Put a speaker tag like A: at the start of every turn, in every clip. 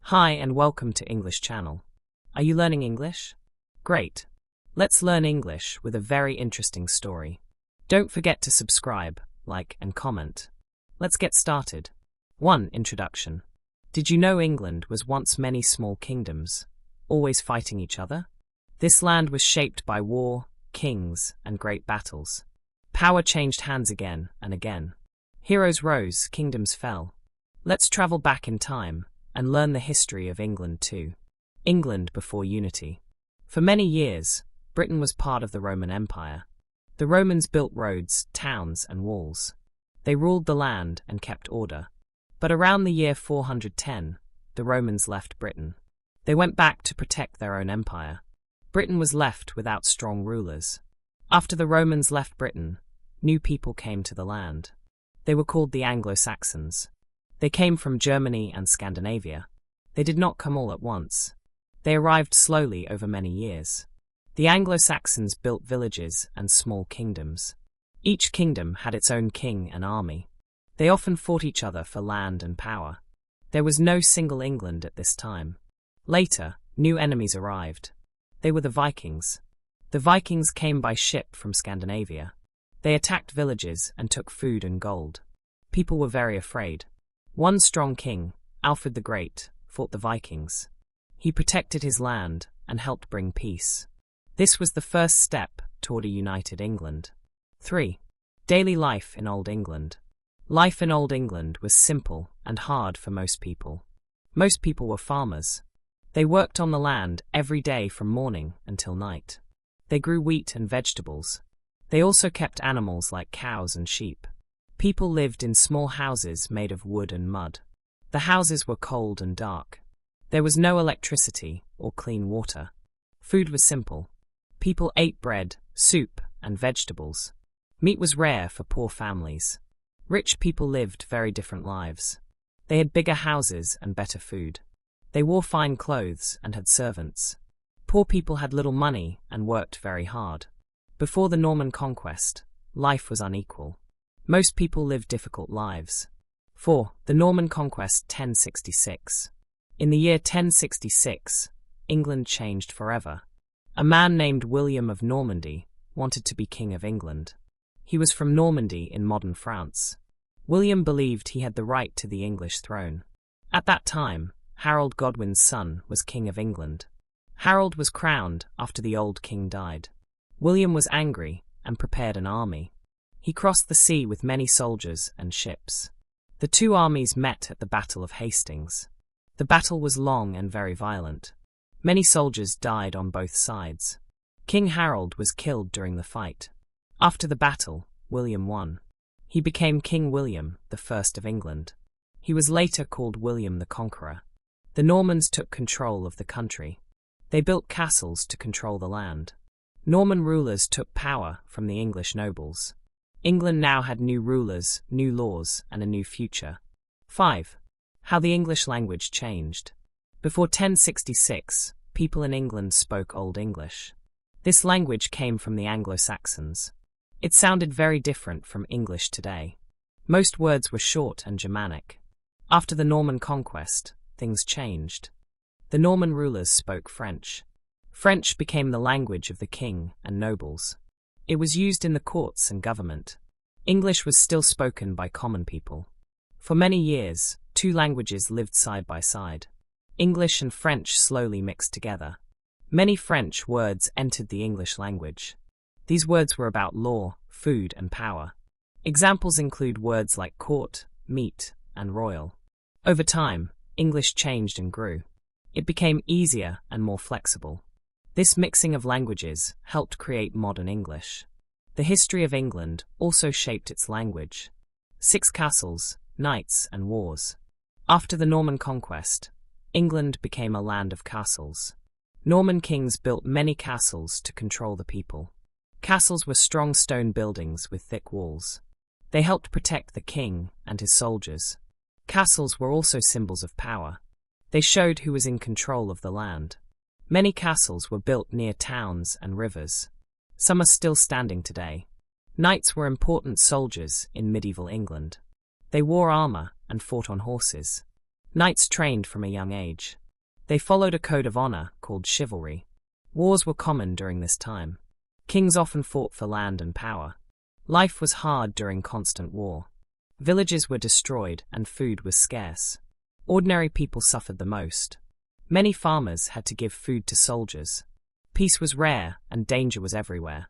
A: Hi and welcome to English channel. Are you learning English? Great. Let's learn English with a very interesting story. Don't forget to subscribe, like and comment. Let's get started. 1. Introduction. Did you know England was once many small kingdoms, always fighting each other? This land was shaped by war, kings, and great battles. Power changed hands again and again. Heroes rose, kingdoms fell. Let's travel back in time and learn the history of England too. England before unity. For many years, Britain was part of the Roman Empire. The Romans built roads, towns, and walls. They ruled the land and kept order. But around the year 410, the Romans left Britain. They went back to protect their own empire. Britain was left without strong rulers. After the Romans left Britain, new people came to the land. They were called the Anglo-Saxons. They came from Germany and Scandinavia. They did not come all at once. They arrived slowly over many years. The Anglo-Saxons built villages and small kingdoms. Each kingdom had its own king and army. They often fought each other for land and power. There was no single England at this time. Later, new enemies arrived. They were the Vikings. The Vikings came by ship from Scandinavia. They attacked villages and took food and gold. People were very afraid. One strong king, Alfred the Great, fought the Vikings. He protected his land and helped bring peace. This was the first step toward a united England. 3. Daily life in Old England. Life in Old England was simple and hard for most people. Most people were farmers. They worked on the land every day from morning until night. They grew wheat and vegetables. They also kept animals like cows and sheep. People lived in small houses made of wood and mud. The houses were cold and dark. There was no electricity or clean water. Food was simple. People ate bread, soup, and vegetables. Meat was rare for poor families. Rich people lived very different lives. They had bigger houses and better food. They wore fine clothes and had servants. Poor people had little money and worked very hard. Before the Norman Conquest, life was unequal. Most people lived difficult lives. 4. The Norman Conquest 1066. In the year 1066, England changed forever. A man named William of Normandy wanted to be king of England. He was from Normandy in modern France. William believed he had the right to the English throne. At that time, Harold Godwin's son was king of England. Harold was crowned after the old king died. William was angry and prepared an army. He crossed the sea with many soldiers and ships. The two armies met at the Battle of Hastings. The battle was long and very violent. Many soldiers died on both sides. King Harold was killed during the fight. After the battle, William won. He became King William I of England. He was later called William the Conqueror. The Normans took control of the country. They built castles to control the land. Norman rulers took power from the English nobles. England now had new rulers, new laws, and a new future. 5. How the English language changed. Before 1066, people in England spoke Old English. This language came from the Anglo-Saxons. It sounded very different from English today. Most words were short and Germanic. After the Norman Conquest, things changed. The Norman rulers spoke French. French became the language of the king and nobles. It was used in the courts and government. English was still spoken by common people. For many years, two languages lived side by side. English and French slowly mixed together. Many French words entered the English language. These words were about law, food, and power. Examples include words like court, meat, and royal. Over time, English changed and grew. It became easier and more flexible. This mixing of languages helped create modern English. The history of England also shaped its language. 6 castles, knights, and wars. After the Norman Conquest, England became a land of castles. Norman kings built many castles to control the people. Castles were strong stone buildings with thick walls. They helped protect the king and his soldiers. Castles were also symbols of power. They showed who was in control of the land. Many castles were built near towns and rivers. Some are still standing today. Knights were important soldiers in medieval England. They wore armor and fought on horses. Knights trained from a young age. They followed a code of honor called chivalry. Wars were common during this time. Kings often fought for land and power. Life was hard during constant war. Villages were destroyed and food was scarce. Ordinary people suffered the most. Many farmers had to give food to soldiers. Peace was rare and danger was everywhere.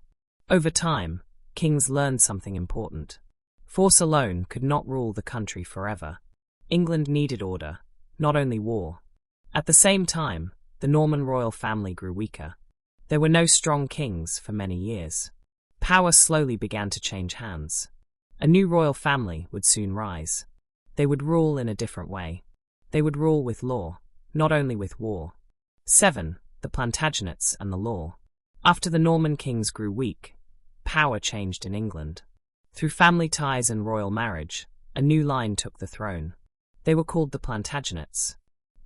A: Over time, kings learned something important. Force alone could not rule the country forever. England needed order, not only war. At the same time, the Norman royal family grew weaker. There were no strong kings for many years. Power slowly began to change hands. A new royal family would soon rise. They would rule in a different way. They would rule with law, not only with war. 7. The Plantagenets and the law. After the Norman kings grew weak, power changed in England. Through family ties and royal marriage, a new line took the throne. They were called the Plantagenets.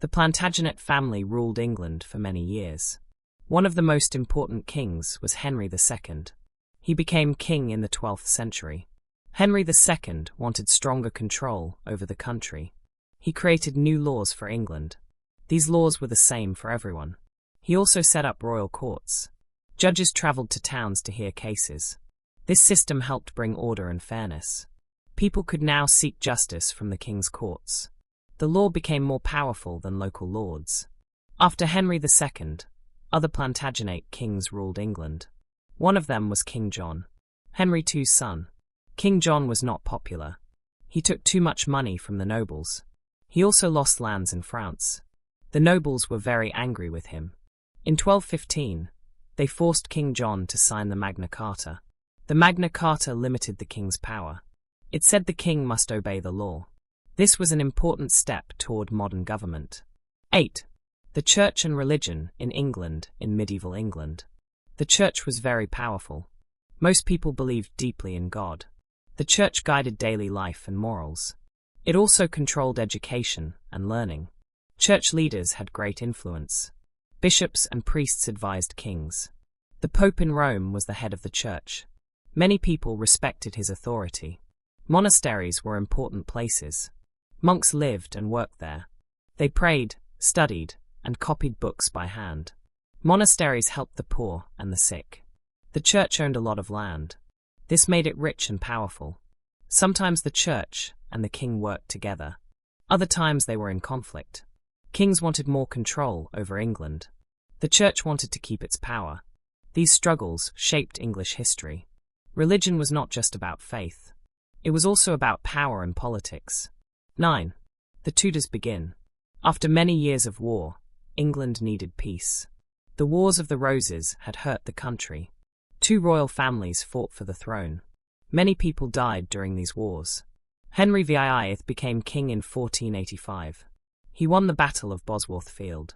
A: The Plantagenet family ruled England for many years. One of the most important kings was Henry II. He became king in the 12th century. Henry II wanted stronger control over the country. He created new laws for England. These laws were the same for everyone. He also set up royal courts. Judges traveled to towns to hear cases. This system helped bring order and fairness. People could now seek justice from the king's courts. The law became more powerful than local lords. After Henry II, other Plantagenet kings ruled England. One of them was King John, Henry II's son. King John was not popular. He took too much money from the nobles. He also lost lands in France. The nobles were very angry with him. In 1215, they forced King John to sign the Magna Carta. The Magna Carta limited the king's power. It said the king must obey the law. This was an important step toward modern government. 8. The Church and religion in England in medieval England. The Church was very powerful. Most people believed deeply in God. The Church guided daily life and morals. It also controlled education and learning. Church leaders had great influence. Bishops and priests advised kings. The Pope in Rome was the head of the Church. Many people respected his authority. Monasteries were important places. Monks lived and worked there. They prayed, studied, and copied books by hand. Monasteries helped the poor and the sick. The Church owned a lot of land. This made it rich and powerful. Sometimes the Church and the king worked together. Other times they were in conflict. Kings wanted more control over England. The Church wanted to keep its power. These struggles shaped English history. Religion was not just about faith. It was also about power and politics. 9. The Tudors begin. After many years of war, England needed peace. The Wars of the Roses had hurt the country. Two royal families fought for the throne. Many people died during these wars. Henry VIII became king in 1485. He won the Battle of Bosworth Field.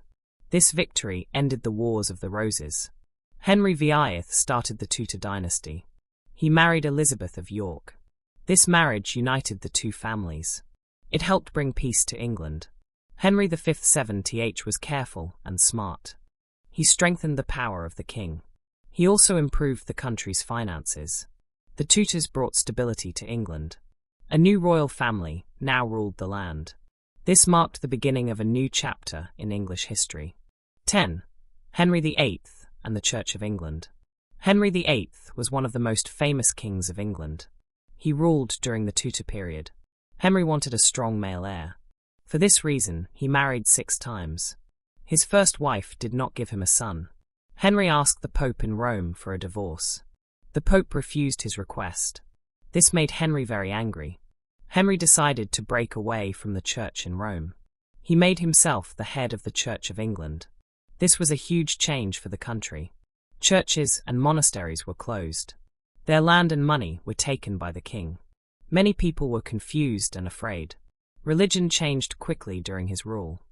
A: This victory ended the Wars of the Roses. Henry VIII started the Tudor dynasty. He married Elizabeth of York. This marriage united the two families. It helped bring peace to England. Henry V was careful and smart. He strengthened the power of the king. He also improved the country's finances. The Tudors brought stability to England. A new royal family now ruled the land. This marked the beginning of a new chapter in English history. 10. Henry VIII and the Church of England. Henry VIII was one of the most famous kings of England. He ruled during the Tudor period. Henry wanted a strong male heir. For this reason, he married 6 times. His first wife did not give him a son. Henry asked the Pope in Rome for a divorce. The Pope refused his request. This made Henry very angry. Henry decided to break away from the Church in Rome. He made himself the head of the Church of England. This was a huge change for the country. Churches and monasteries were closed. Their land and money were taken by the king. Many people were confused and afraid. Religion changed quickly during his rule.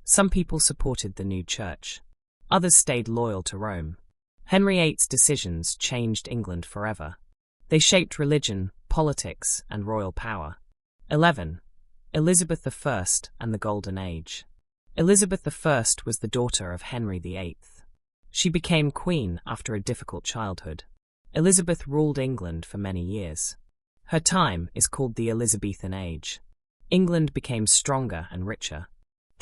A: Some people supported the new church. Others stayed loyal to Rome. Henry VIII's decisions changed England forever. They shaped religion, politics, and royal power. 11. Elizabeth I and the Golden Age. Elizabeth I was the daughter of Henry VIII. She became queen after a difficult childhood. Elizabeth ruled England for many years. Her time is called the Elizabethan Age. England became stronger and richer.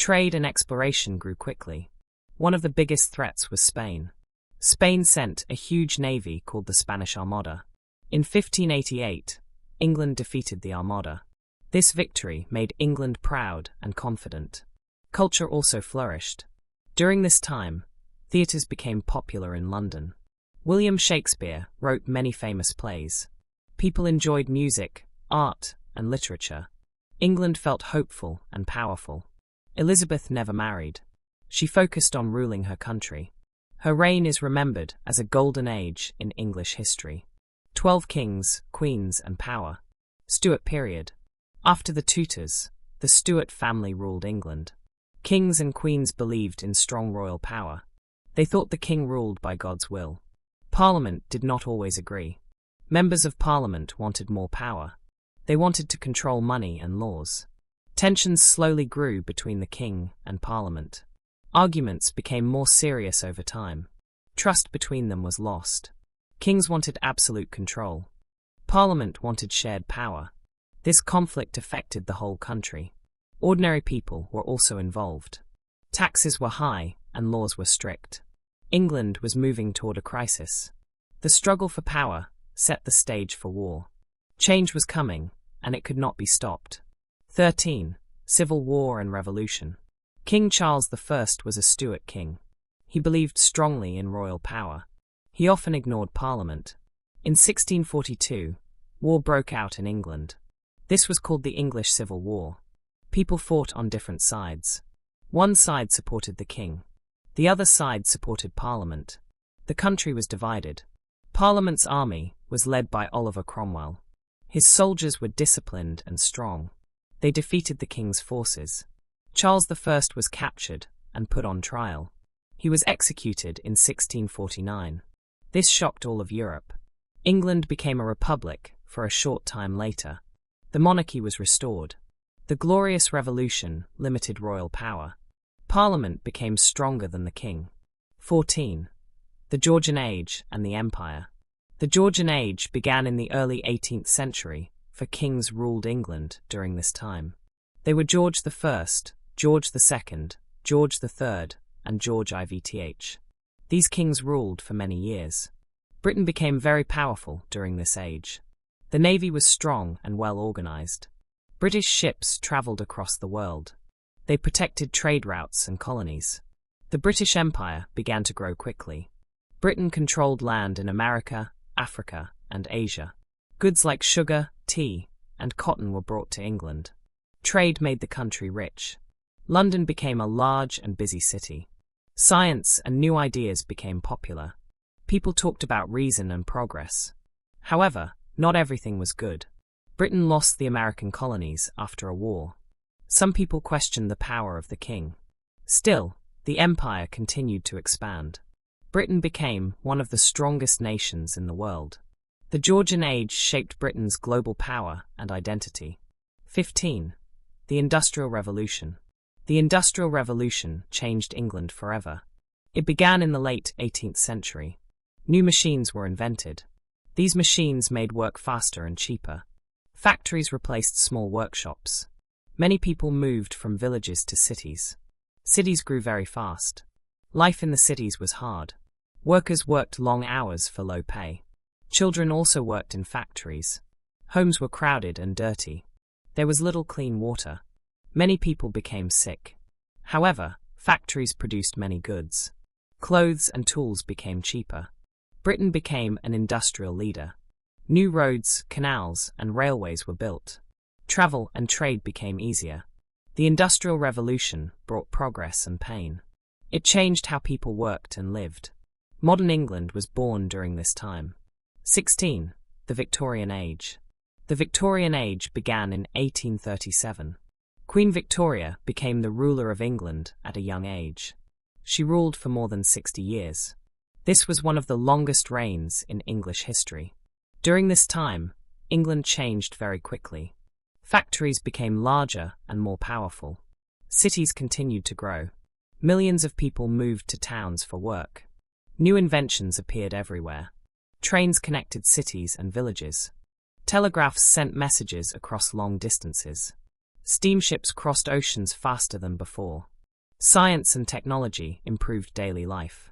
A: Trade and exploration grew quickly. One of the biggest threats was Spain. Spain sent a huge navy called the Spanish Armada. In 1588, England defeated the Armada. This victory made England proud and confident. Culture also flourished. During this time, theatres became popular in London. William Shakespeare wrote many famous plays. People enjoyed music, art, and literature. England felt hopeful and powerful. Elizabeth never married. She focused on ruling her country. Her reign is remembered as a golden age in English history. 12 kings, queens, and power. Stuart period. After the Tudors, the Stuart family ruled England. Kings and queens believed in strong royal power. They thought the king ruled by God's will. Parliament did not always agree. Members of Parliament wanted more power. They wanted to control money and laws. Tensions slowly grew between the king and Parliament. Arguments became more serious over time. Trust between them was lost. Kings wanted absolute control. Parliament wanted shared power. This conflict affected the whole country. Ordinary people were also involved. Taxes were high and laws were strict. England was moving toward a crisis. The struggle for power set the stage for war. Change was coming, and it could not be stopped. 13. Civil War and Revolution. King Charles I was a Stuart king. He believed strongly in royal power. He often ignored Parliament. In 1642, war broke out in England. This was called the English Civil War. People fought on different sides. One side supported the king. The other side supported Parliament. The country was divided. Parliament's army was led by Oliver Cromwell. His soldiers were disciplined and strong. They defeated the king's forces. Charles I was captured and put on trial. He was executed in 1649. This shocked all of Europe. England became a republic for a short time later. The monarchy was restored. The Glorious Revolution limited royal power. Parliament became stronger than the king. 14. The Georgian Age and the Empire. The Georgian Age began in the early 18th century, for kings ruled England during this time. They were George I, George II, George III, and George IVTH. These kings ruled for many years. Britain became very powerful during this age. The navy was strong and well organized. British ships traveled across the world. They protected trade routes and colonies. The British Empire began to grow quickly. Britain controlled land in America, Africa, and Asia. Goods like sugar, tea, and cotton were brought to England. Trade made the country rich. London became a large and busy city. Science and new ideas became popular. People talked about reason and progress. However, not everything was good. Britain lost the American colonies after a war. Some people questioned the power of the king. Still, the empire continued to expand. Britain became one of the strongest nations in the world. The Georgian Age shaped Britain's global power and identity. 15. The Industrial Revolution. The Industrial Revolution changed England forever. It began in the late 18th century. New machines were invented. These machines made work faster and cheaper. Factories replaced small workshops. Many people moved from villages to cities. Cities grew very fast. Life in the cities was hard. Workers worked long hours for low pay. Children also worked in factories. Homes were crowded and dirty. There was little clean water. Many people became sick. However, factories produced many goods. Clothes and tools became cheaper. Britain became an industrial leader. New roads, canals, and railways were built. Travel and trade became easier. The Industrial Revolution brought progress and pain. It changed how people worked and lived. Modern England was born during this time. 16. The Victorian Age. The Victorian Age began in 1837. Queen Victoria became the ruler of England at a young age. She ruled for more than 60 years. This was one of the longest reigns in English history. During this time, England changed very quickly. Factories became larger and more powerful. Cities continued to grow. Millions of people moved to towns for work. New inventions appeared everywhere. Trains connected cities and villages. Telegraphs sent messages across long distances. Steamships crossed oceans faster than before. Science and technology improved daily life.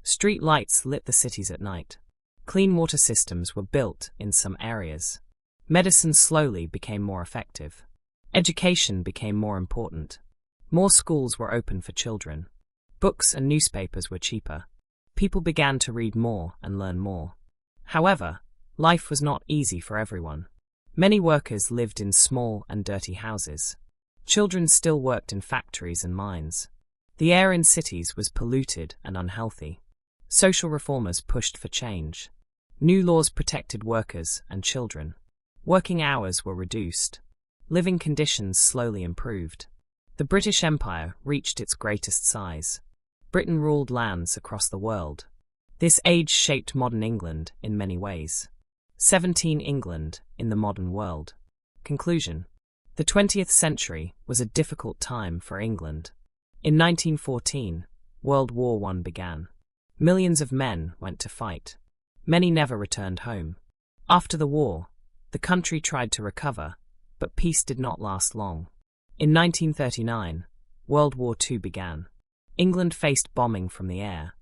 A: Street lights lit the cities at night. Clean water systems were built in some areas. Medicine slowly became more effective. Education became more important. More schools were open for children. Books and newspapers were cheaper. People began to read more and learn more. However, life was not easy for everyone. Many workers lived in small and dirty houses. Children still worked in factories and mines. The air in cities was polluted and unhealthy. Social reformers pushed for change. New laws protected workers and children. Working hours were reduced. Living conditions slowly improved. The British Empire reached its greatest size. Britain ruled lands across the world. This age shaped modern England in many ways. 17 England in the modern world. Conclusion. The 20th century was a difficult time for England. In 1914, World War I began. Millions of men went to fight. Many never returned home. After the war, the country tried to recover, but peace did not last long. In 1939, World War II began. England faced bombing from the air.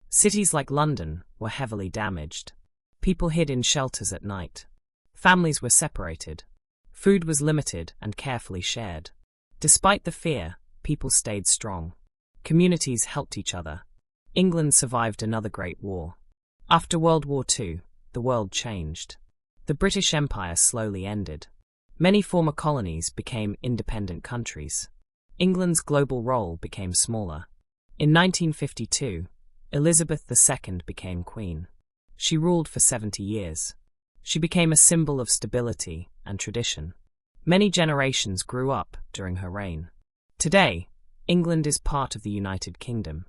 A: Cities like London were heavily damaged. People hid in shelters at night. Families were separated. Food was limited and carefully shared. Despite the fear, people stayed strong. Communities helped each other. England survived another great war. After World War II, the world changed. The British Empire slowly ended. Many former colonies became independent countries. England's global role became smaller. In 1952, Elizabeth II became Queen. She ruled for 70 years. She became a symbol of stability and tradition. Many generations grew up during her reign. Today, England is part of the United Kingdom.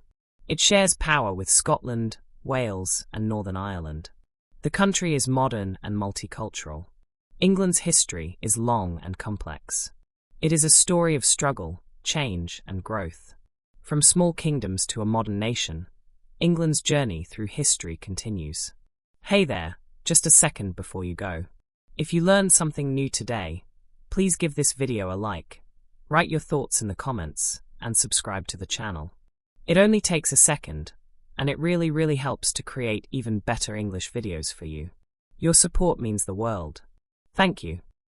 A: It shares power with Scotland, Wales, and Northern Ireland. The country is modern and multicultural. England's history is long and complex. It is a story of struggle, change, and growth. From small kingdoms to a modern nation, England's journey through history continues. Hey there, just a second before you go. If you learned something new today, please give this video a like, write your thoughts in the comments, and subscribe to the channel. It only takes a second, and it really helps to create even better English videos for you. Your support means the world. Thank you.